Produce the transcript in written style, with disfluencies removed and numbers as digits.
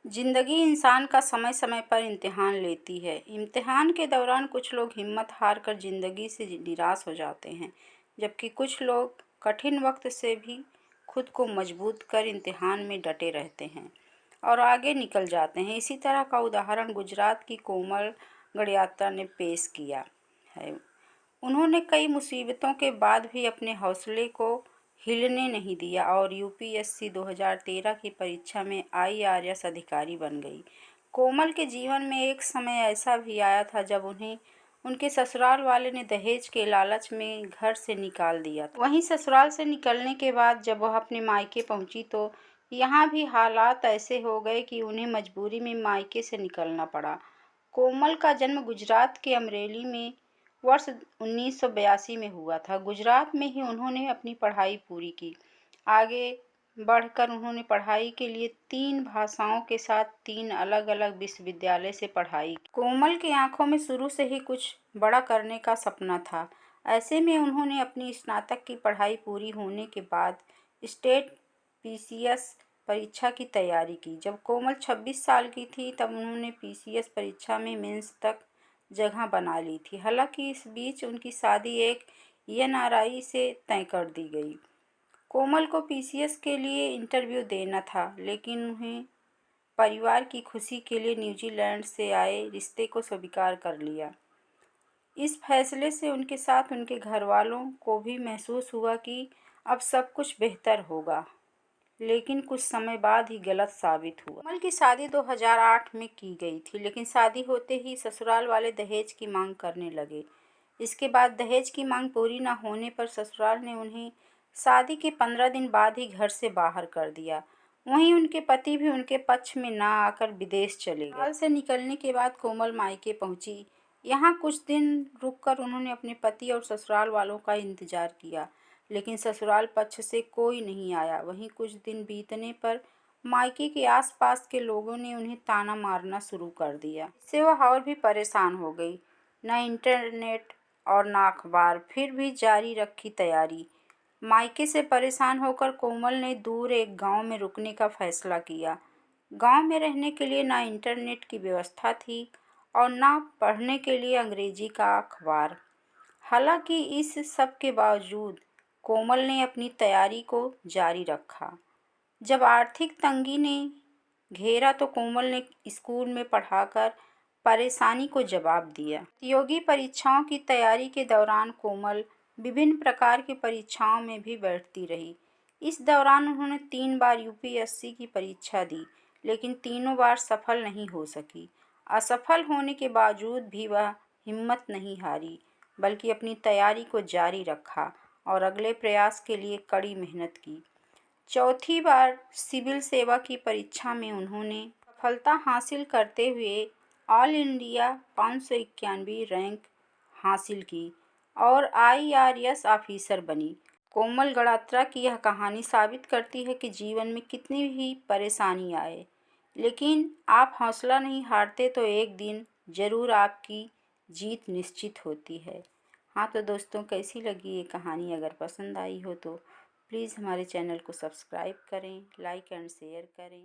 जिंदगी इंसान का समय समय पर इम्तिहान लेती है। इम्तिहान के दौरान कुछ लोग हिम्मत हार कर जिंदगी से निराश हो जाते हैं, जबकि कुछ लोग कठिन वक्त से भी खुद को मजबूत कर इम्तिहान में डटे रहते हैं और आगे निकल जाते हैं। इसी तरह का उदाहरण गुजरात की कोमल गड़यात्रा ने पेश किया है। उन्होंने कई मुसीबतों के बाद भी अपने हौसले को हिलने नहीं दिया और यूपीएससी 2013 की परीक्षा में आईआरएस अधिकारी बन गई। कोमल के जीवन में एक समय ऐसा भी आया था जब उन्हें उनके ससुराल वाले ने दहेज के लालच में घर से निकाल दिया था। वहीं ससुराल से निकलने के बाद जब वह अपने मायके पहुंची तो यहाँ भी हालात ऐसे हो गए कि उन्हें मजबूरी में मायके से निकलना पड़ा। कोमल का जन्म गुजरात के अमरेली में वर्ष 1982 में हुआ था। गुजरात में ही उन्होंने अपनी पढ़ाई पूरी की। आगे बढ़कर उन्होंने पढ़ाई के लिए 3 भाषाओं के साथ 3 अलग-अलग विश्वविद्यालय से पढ़ाई की। कोमल की आंखों में शुरू से ही कुछ बड़ा करने का सपना था। ऐसे में उन्होंने अपनी स्नातक की पढ़ाई पूरी होने के बाद स्टेट पीसीएस परीक्षा की तैयारी की। जब कोमल 26 साल की थी तब उन्होंने पीसीएस परीक्षा में मेंस तक जगह बना ली थी। हालांकि इस बीच उनकी शादी एक एनआरआई से तय कर दी गई। कोमल को पीसीएस के लिए इंटरव्यू देना था, लेकिन उन्हें परिवार की खुशी के लिए न्यूजीलैंड से आए रिश्ते को स्वीकार कर लिया। इस फैसले से उनके साथ उनके घर वालों को भी महसूस हुआ कि अब सब कुछ बेहतर होगा, लेकिन कुछ समय बाद ही गलत साबित हुआ। कोमल की शादी 2008 में की गई थी, लेकिन शादी होते ही ससुराल वाले दहेज की मांग करने लगे। इसके बाद दहेज की मांग पूरी न होने पर ससुराल ने उन्हें शादी के 15 दिन बाद ही घर से बाहर कर दिया। वहीं उनके पति भी उनके पक्ष में ना आकर विदेश चले गए। ससुराल से निकलने के बाद कोमल मायके पहुंची। यहाँ कुछ दिन रुककर उन्होंने अपने पति और ससुराल वालों का इंतजार किया, लेकिन ससुराल पक्ष से कोई नहीं आया। वहीं कुछ दिन बीतने पर मायके के आसपास के लोगों ने उन्हें ताना मारना शुरू कर दिया। इससे वह और भी परेशान हो गई। न इंटरनेट और न अखबार, फिर भी जारी रखी तैयारी। मायके से परेशान होकर कोमल ने दूर एक गांव में रुकने का फैसला किया। गांव में रहने के लिए न इंटरनेट की व्यवस्था थी और न पढ़ने के लिए अंग्रेजी का अखबार। हालांकि इस सब के बावजूद कोमल ने अपनी तैयारी को जारी रखा। जब आर्थिक तंगी ने घेरा तो कोमल ने स्कूल में पढ़ाकर परेशानी को जवाब दिया। प्रतियोगी परीक्षाओं की तैयारी के दौरान कोमल विभिन्न प्रकार की परीक्षाओं में भी बैठती रही। इस दौरान उन्होंने 3 बार यूपीएससी की परीक्षा दी, लेकिन तीनों बार सफल नहीं हो सकी। असफल होने के बावजूद भी वह हिम्मत नहीं हारी, बल्कि अपनी तैयारी को जारी रखा और अगले प्रयास के लिए कड़ी मेहनत की। चौथी बार सिविल सेवा की परीक्षा में उन्होंने सफलता हासिल करते हुए ऑल इंडिया 591 रैंक हासिल की और आईआरएस ऑफिसर बनी। कोमल गड़ात्रा की यह कहानी साबित करती है कि जीवन में कितनी भी परेशानी आए, लेकिन आप हौसला नहीं हारते तो एक दिन ज़रूर आपकी जीत निश्चित होती है। हाँ तो दोस्तों, कैसी लगी ये कहानी? अगर पसंद आई हो तो प्लीज़ हमारे चैनल को सब्सक्राइब करें, लाइक एंड शेयर करें।